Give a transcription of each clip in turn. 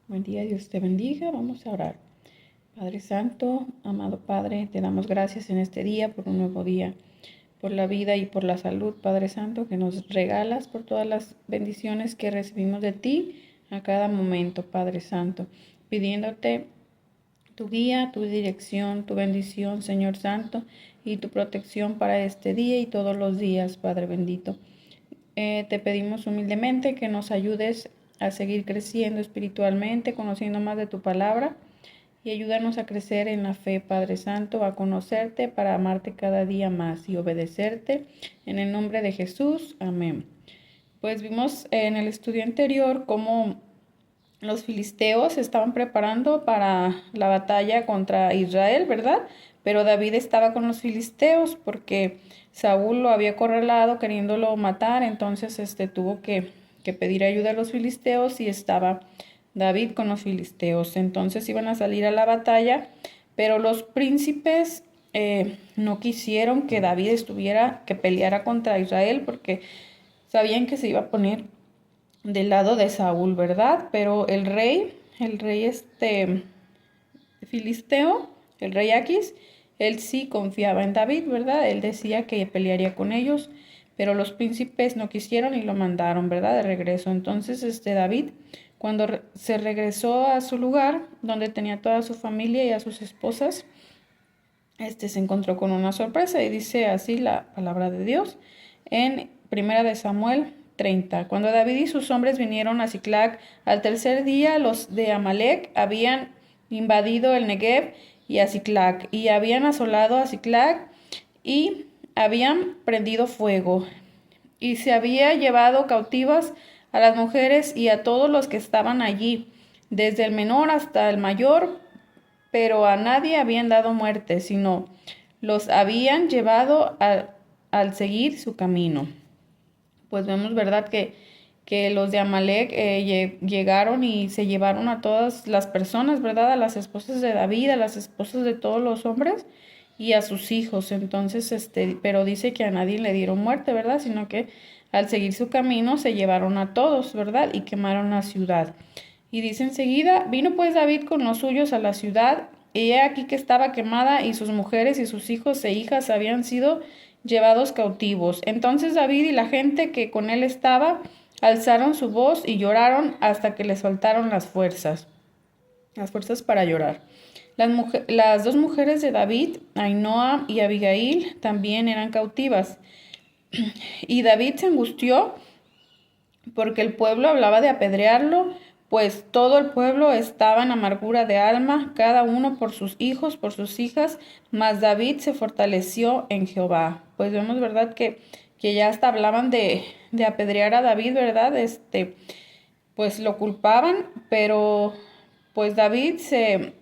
Buen día, Dios te bendiga. Vamos a orar. Padre Santo, amado Padre, te damos gracias en este día por un nuevo día, por la vida y por la salud, Padre Santo, que nos regalas, por todas las bendiciones que recibimos de ti a cada momento, Padre Santo, pidiéndote tu guía, tu dirección, tu bendición, Señor Santo, y tu protección para este día y todos los días, Padre bendito. Te pedimos humildemente que nos ayudes a seguir creciendo espiritualmente, conociendo más de tu palabra y ayúdanos a crecer en la fe, Padre Santo, a conocerte para amarte cada día más y obedecerte. En el nombre de Jesús, amén. Pues vimos en el estudio anterior cómo los filisteos se estaban preparando para la batalla contra Israel, ¿verdad? Pero David estaba con los filisteos porque Saúl lo había acorralado queriéndolo matar, entonces tuvo que pedir ayuda a los filisteos y estaba David con los filisteos. Entonces iban a salir a la batalla, pero los príncipes no quisieron que David que peleara contra Israel porque sabían que se iba a poner del lado de Saúl, ¿verdad? Pero el rey filisteo, el rey Aquis, él sí confiaba en David, ¿verdad? Él decía que pelearía con ellos, pero los príncipes no quisieron y lo mandaron, ¿verdad? De regreso. Entonces, David, cuando se regresó a su lugar, donde tenía toda su familia y a sus esposas, se encontró con una sorpresa y dice así la palabra de Dios en Primera de Samuel 30. Cuando David y sus hombres vinieron a Siclag al tercer día, los de Amalec habían invadido el Negev y a Siclag y habían asolado a Siclag y habían prendido fuego y se había llevado cautivas a las mujeres y a todos los que estaban allí, desde el menor hasta el mayor, pero a nadie habían dado muerte, sino los habían llevado al seguir su camino. Pues vemos, ¿verdad?, que los de Amalec llegaron y se llevaron a todas las personas, ¿verdad?, a las esposas de David, a las esposas de todos los hombres y a sus hijos. Entonces, pero dice que a nadie le dieron muerte, ¿verdad?, sino que al seguir su camino se llevaron a todos, ¿verdad?, y quemaron la ciudad. Y dice enseguida, vino pues David con los suyos a la ciudad, y he aquí que estaba quemada, y sus mujeres y sus hijos e hijas habían sido llevados cautivos. Entonces David y la gente que con él estaba alzaron su voz y lloraron hasta que les faltaron las fuerzas para llorar. Las dos mujeres de David, Ainoam y Abigail, también eran cautivas. Y David se angustió porque el pueblo hablaba de apedrearlo, pues todo el pueblo estaba en amargura de alma, cada uno por sus hijos, por sus hijas, mas David se fortaleció en Jehová. Pues vemos, ¿verdad?, que ya hasta hablaban de apedrear a David, ¿verdad? Pues lo culpaban, pero pues David se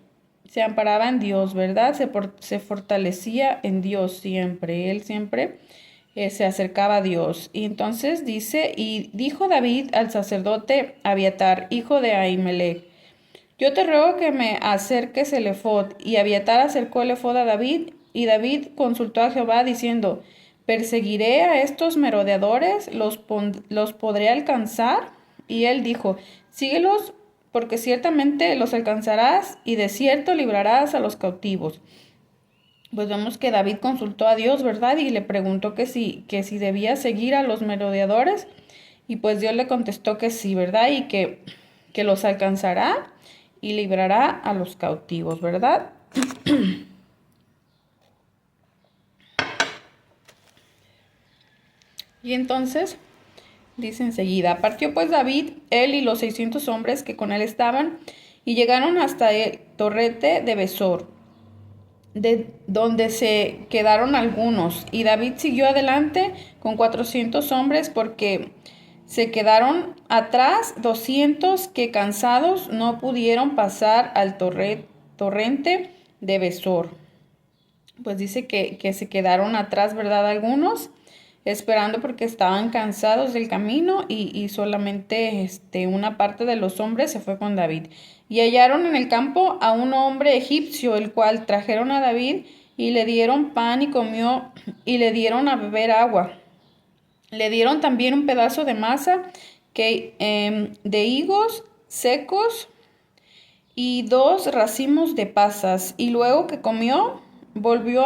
amparaba en Dios, ¿verdad? Se fortalecía en Dios siempre, él siempre se acercaba a Dios. Y entonces dice, y dijo David al sacerdote Abiatar, hijo de Ahimelech, yo te ruego que me acerques el efod. Y Abiatar acercó el efod a David, y David consultó a Jehová diciendo, ¿perseguiré a estos merodeadores? ¿Los podré alcanzar? Y él dijo, síguelos, porque ciertamente los alcanzarás, y de cierto librarás a los cautivos. Pues vemos que David consultó a Dios, ¿verdad? Y le preguntó que si debía seguir a los merodeadores. Y pues Dios le contestó que sí, ¿verdad? Y que los alcanzará y librará a los cautivos, ¿verdad? Y entonces dice enseguida, partió pues David, él y los 600 hombres que con él estaban, y llegaron hasta el torrente de Besor, de donde se quedaron algunos. Y David siguió adelante con 400 hombres porque se quedaron atrás 200 que cansados no pudieron pasar al torrente de Besor. Pues dice que se quedaron atrás, ¿verdad? Algunos esperando porque estaban cansados del camino y solamente una parte de los hombres se fue con David. Y hallaron en el campo a un hombre egipcio, el cual trajeron a David y le dieron pan y comió y le dieron a beber agua. Le dieron también un pedazo de masa de higos secos y 2 racimos de pasas. Y luego que comió, volvió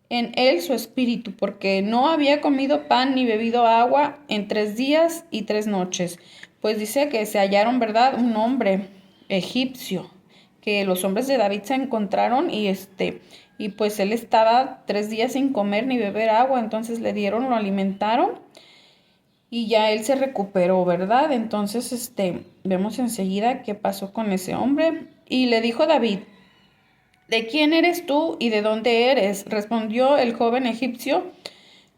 en él su espíritu, porque no había comido pan ni bebido agua en 3 días y 3 noches. Pues dice que se hallaron, ¿verdad?, un hombre egipcio, que los hombres de David se encontraron y pues él estaba 3 días sin comer ni beber agua, entonces le dieron, lo alimentaron y ya él se recuperó, ¿verdad? Entonces, vemos enseguida qué pasó con ese hombre. Y le dijo David: ¿de quién eres tú y de dónde eres? Respondió el joven egipcio: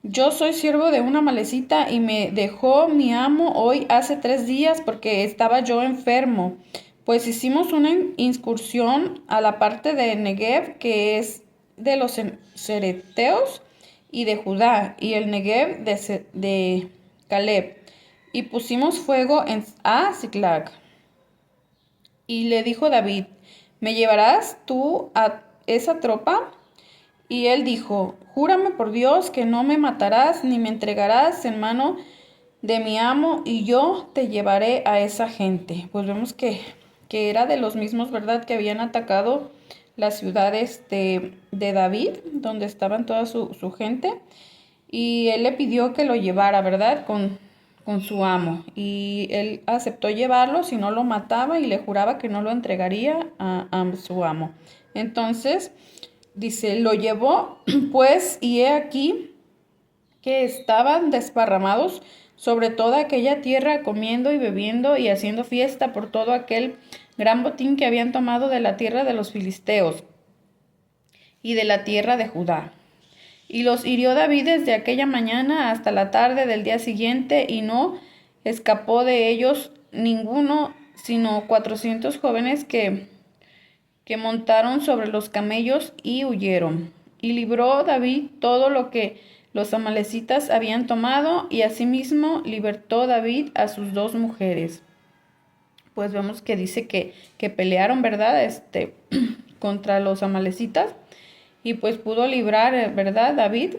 yo soy siervo de una amalecita y me dejó mi amo hoy hace 3 días porque estaba yo enfermo. Pues hicimos una incursión a la parte de Negev, que es de los cereteos y de Judá, y el Negev de Caleb, y pusimos fuego a Ziklag. Y le dijo David: ¿me llevarás tú a esa tropa? Y él dijo: júrame por Dios que no me matarás ni me entregarás en mano de mi amo, y yo te llevaré a esa gente. Pues vemos que era de los mismos, ¿verdad?, que habían atacado las ciudades de David, donde estaban toda su gente. Y él le pidió que lo llevara, ¿verdad?, con su amo. Y él aceptó llevarlo si no lo mataba, y le juraba que no lo entregaría a su amo. Entonces, dice, lo llevó pues, y he aquí que estaban desparramados sobre toda aquella tierra, comiendo y bebiendo y haciendo fiesta por todo aquel gran botín que habían tomado de la tierra de los filisteos y de la tierra de Judá. Y los hirió David desde aquella mañana hasta la tarde del día siguiente, y no escapó de ellos ninguno, sino 400 jóvenes que montaron sobre los camellos y huyeron. Y libró David todo lo que los amalecitas habían tomado, y asimismo libertó David a sus 2 mujeres. Pues vemos que dice que pelearon, ¿verdad?, contra los amalecitas, y pues pudo librar, ¿verdad?, David,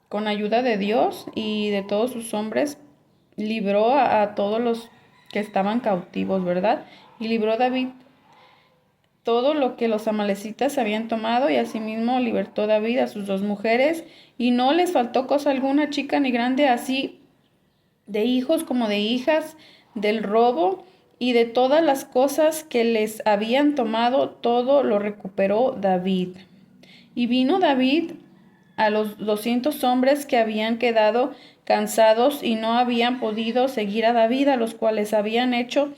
con ayuda de Dios y de todos sus hombres, libró a todos los que estaban cautivos, ¿verdad? Y libró David todo lo que los amalecitas habían tomado, y asimismo libertó David a sus 2 mujeres, y no les faltó cosa alguna, chica ni grande, así de hijos como de hijas, del robo y de todas las cosas que les habían tomado, todo lo recuperó David. Y vino David a los 200 hombres que habían quedado cansados y no habían podido seguir a David, a los cuales habían hecho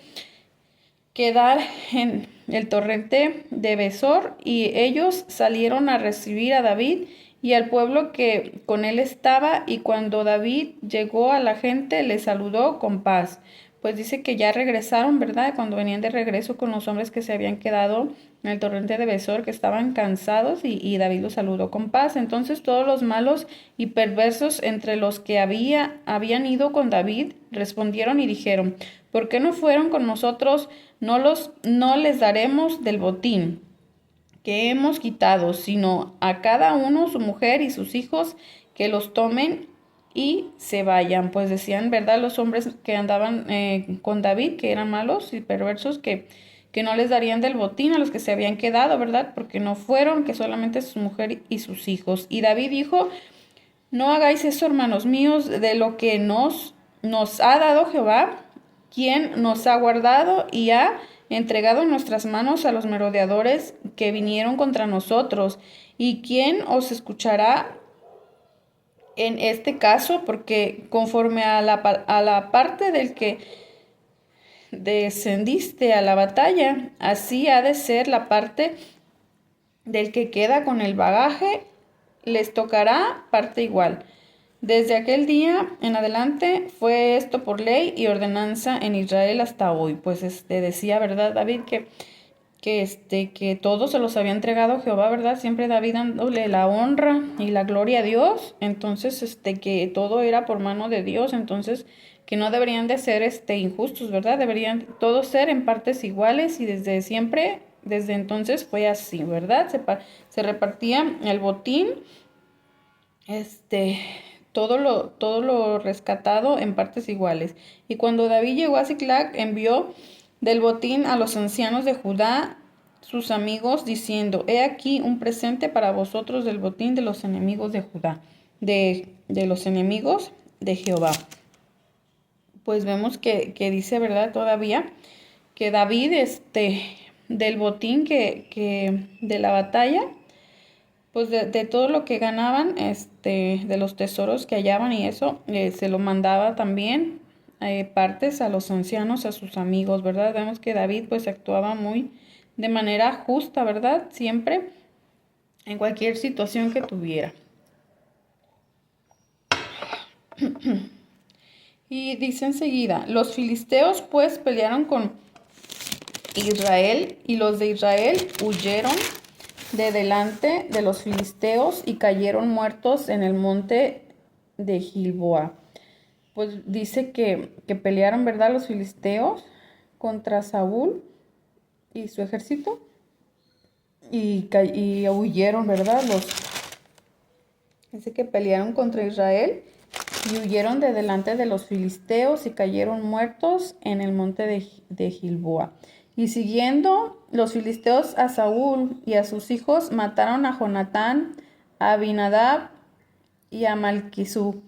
quedar en el torrente de Besor, y ellos salieron a recibir a David y al pueblo que con él estaba, y cuando David llegó a la gente, le saludó con paz. Pues dice que ya regresaron, ¿verdad?, cuando venían de regreso con los hombres que se habían quedado en el torrente de Besor, que estaban cansados, y David los saludó con paz. Entonces todos los malos y perversos entre los que habían ido con David respondieron y dijeron: ¿por qué no fueron con nosotros? No les daremos del botín que hemos quitado, sino a cada uno su mujer y sus hijos, que los tomen y se vayan. Pues decían, ¿verdad?, los hombres que andaban con David, que eran malos y perversos, que no les darían del botín a los que se habían quedado, ¿verdad?, porque no fueron, que solamente su mujer y sus hijos. Y David dijo: no hagáis eso, hermanos míos, de lo que nos ha dado Jehová, quien nos ha guardado y ha entregado en nuestras manos a los merodeadores que vinieron contra nosotros. ¿Y quién os escuchará en este caso? Porque conforme a la parte del que descendiste a la batalla, así ha de ser la parte del que queda con el bagaje, les tocará parte igual. Desde aquel día en adelante fue esto por ley y ordenanza en Israel hasta hoy. Pues decía, ¿verdad?, David, que todos se los había entregado Jehová, ¿verdad? Siempre David dándole la honra y la gloria a Dios. Entonces, que todo era por mano de Dios. Entonces, que no deberían de ser injustos, ¿verdad? Deberían todos ser en partes iguales, y desde siempre, desde entonces fue así, ¿verdad? Se repartía el botín, todo lo rescatado en partes iguales. Y cuando David llegó a Siclag, envió del botín a los ancianos de Judá, sus amigos, diciendo: He aquí un presente para vosotros del botín de los enemigos de Judá, de los enemigos de Jehová. Pues vemos que dice, ¿verdad? Todavía que David, del botín que de la batalla, pues de todo lo que ganaban, de los tesoros que hallaban y eso, se lo mandaba también partes a los ancianos, a sus amigos, ¿verdad? Vemos que David pues actuaba muy de manera justa, ¿verdad? Siempre en cualquier situación que tuviera. Y dice enseguida: los filisteos pues pelearon con Israel, y los de Israel huyeron de delante de los filisteos y cayeron muertos en el monte de Gilboa. Pues dice que pelearon, ¿verdad?, los filisteos contra Saúl y su ejército, y huyeron, ¿verdad? Dice que pelearon contra Israel y huyeron de delante de los filisteos y cayeron muertos en el monte de Gilboa. Y siguiendo los filisteos a Saúl y a sus hijos, mataron a Jonatán, a Abinadab y a Malquisúa,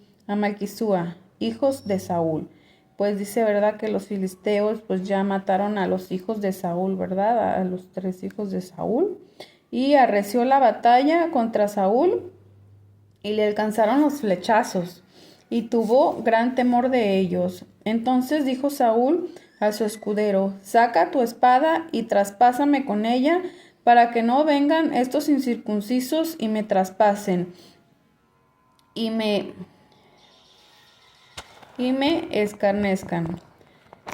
hijos de Saúl. Pues dice, ¿verdad?, que los filisteos pues ya mataron a los hijos de Saúl, ¿verdad?, a los 3 hijos de Saúl. Y arreció la batalla contra Saúl y le alcanzaron los flechazos, y tuvo gran temor de ellos. Entonces dijo Saúl a su escudero: saca tu espada y traspásame con ella, para que no vengan estos incircuncisos y me traspasen y me escarnezcan.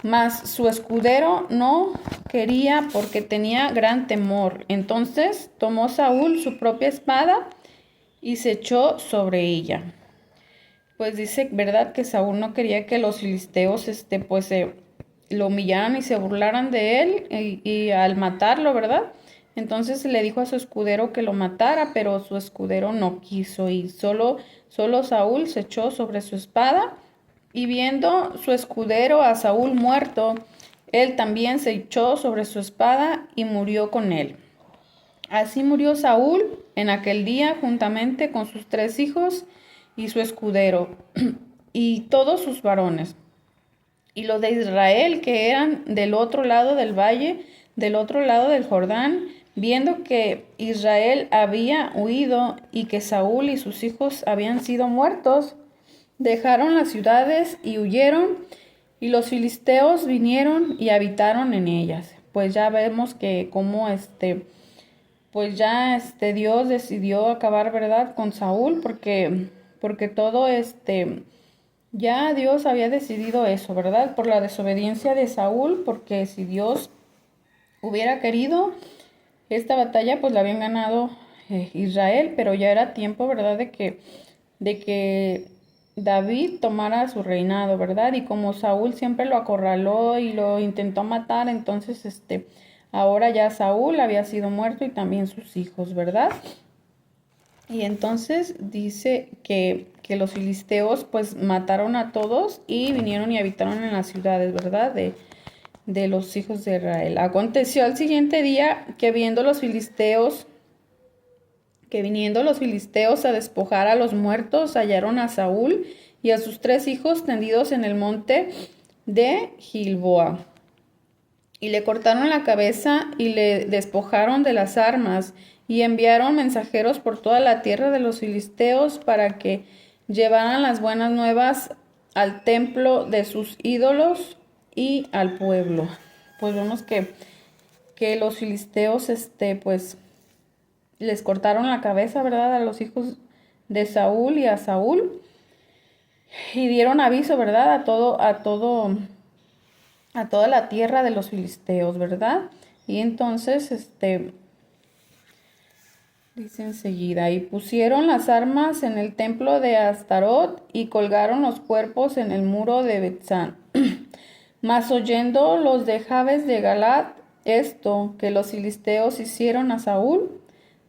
Mas su escudero no quería, porque tenía gran temor. Entonces tomó Saúl su propia espada y se echó sobre ella. Pues dice, ¿verdad?, que Saúl no quería que los filisteos pues lo humillaran y se burlaran de él, y al matarlo, ¿verdad? Entonces le dijo a su escudero que lo matara, pero su escudero no quiso, y solo Saúl se echó sobre su espada, y viendo su escudero a Saúl muerto, él también se echó sobre su espada y murió con él. Así murió Saúl en aquel día, juntamente con sus 3 hijos y su escudero y todos sus varones. Y los de Israel, que eran del otro lado del valle, del otro lado del Jordán, viendo que Israel había huido y que Saúl y sus hijos habían sido muertos, dejaron las ciudades y huyeron, y los filisteos vinieron y habitaron en ellas. Pues ya vemos que como pues ya Dios decidió acabar, ¿verdad?, con Saúl, porque todo ya Dios había decidido eso, ¿verdad?, por la desobediencia de Saúl, porque si Dios hubiera querido, esta batalla pues la habían ganado Israel, pero ya era tiempo, ¿verdad?, de que David tomara su reinado, ¿verdad? Y como Saúl siempre lo acorraló y lo intentó matar, entonces ahora ya Saúl había sido muerto y también sus hijos, ¿verdad? Y entonces dice que los filisteos pues mataron a todos y vinieron y habitaron en las ciudades, ¿verdad?, de los hijos de Israel. Aconteció al siguiente día que viniendo los filisteos a despojar a los muertos, hallaron a Saúl y a sus 3 hijos tendidos en el monte de Gilboa. Y le cortaron la cabeza y le despojaron de las armas, y enviaron mensajeros por toda la tierra de los filisteos para que llevaran las buenas nuevas al templo de sus ídolos y al pueblo. Pues vemos que los filisteos pues les cortaron la cabeza, ¿verdad?, a los hijos de Saúl y a Saúl, y dieron aviso, ¿verdad?, a toda la tierra de los filisteos, ¿verdad? Y entonces dice enseguida: y pusieron las armas en el templo de Astarot y colgaron los cuerpos en el muro de Betzán. Mas oyendo los de Jabes de Galad esto que los filisteos hicieron a Saúl,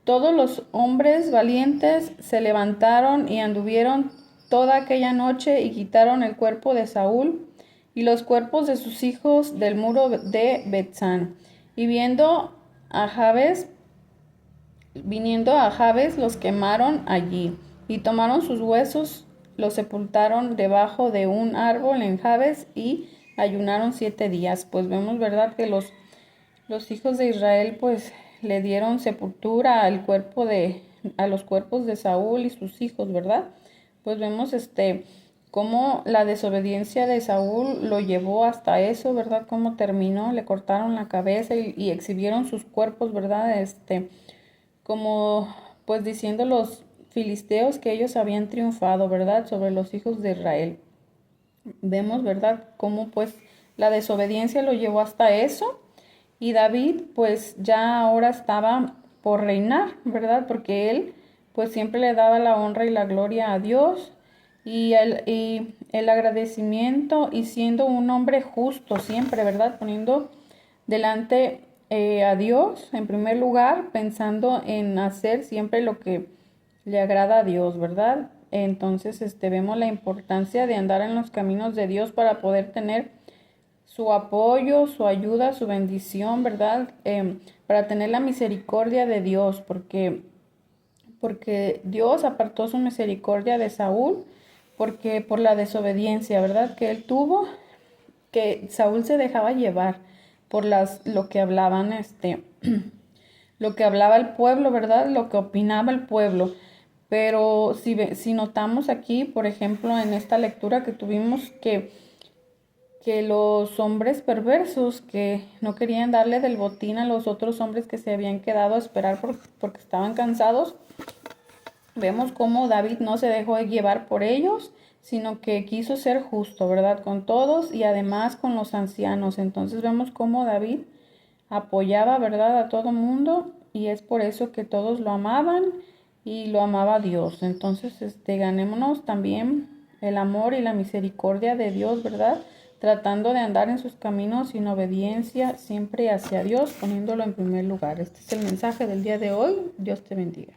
todos los hombres valientes se levantaron y anduvieron toda aquella noche y quitaron el cuerpo de Saúl y los cuerpos de sus hijos del muro de Betzán. Y viniendo a Jabes, los quemaron allí, y tomaron sus huesos, los sepultaron debajo de un árbol en Jabes, y ayunaron 7 días. Pues vemos, ¿verdad?, que los hijos de Israel, pues, le dieron sepultura a los cuerpos de Saúl y sus hijos, ¿verdad? Pues vemos, cómo la desobediencia de Saúl lo llevó hasta eso, ¿verdad? Cómo terminó, le cortaron la cabeza y exhibieron sus cuerpos, ¿verdad? Como pues diciendo los filisteos que ellos habían triunfado, ¿verdad?, sobre los hijos de Israel. Vemos, ¿verdad?, cómo pues la desobediencia lo llevó hasta eso, y David pues ya ahora estaba por reinar, ¿verdad?, porque él pues siempre le daba la honra y la gloria a Dios, y el agradecimiento, y siendo un hombre justo siempre, ¿verdad?, poniendo delante a Dios en primer lugar, pensando en hacer siempre lo que le agrada a Dios, ¿verdad? Entonces, vemos la importancia de andar en los caminos de Dios para poder tener su apoyo, su ayuda, su bendición, ¿verdad? Para tener la misericordia de Dios, porque Dios apartó su misericordia de Saúl, porque por la desobediencia, ¿verdad?, que él tuvo, que Saúl se dejaba llevar por lo que hablaban, lo que hablaba el pueblo, ¿verdad?, lo que opinaba el pueblo. Pero si notamos aquí, por ejemplo, en esta lectura que tuvimos, que los hombres perversos que no querían darle del botín a los otros hombres que se habían quedado a esperar porque estaban cansados, vemos cómo David no se dejó llevar por ellos, sino que quiso ser justo, ¿verdad?, con todos y además con los ancianos. Entonces vemos cómo David apoyaba, ¿verdad?, a todo mundo, y es por eso que todos lo amaban y lo amaba Dios. Entonces, ganémonos también el amor y la misericordia de Dios, ¿verdad?, tratando de andar en sus caminos en obediencia siempre hacia Dios, poniéndolo en primer lugar. Este es el mensaje del día de hoy. Dios te bendiga.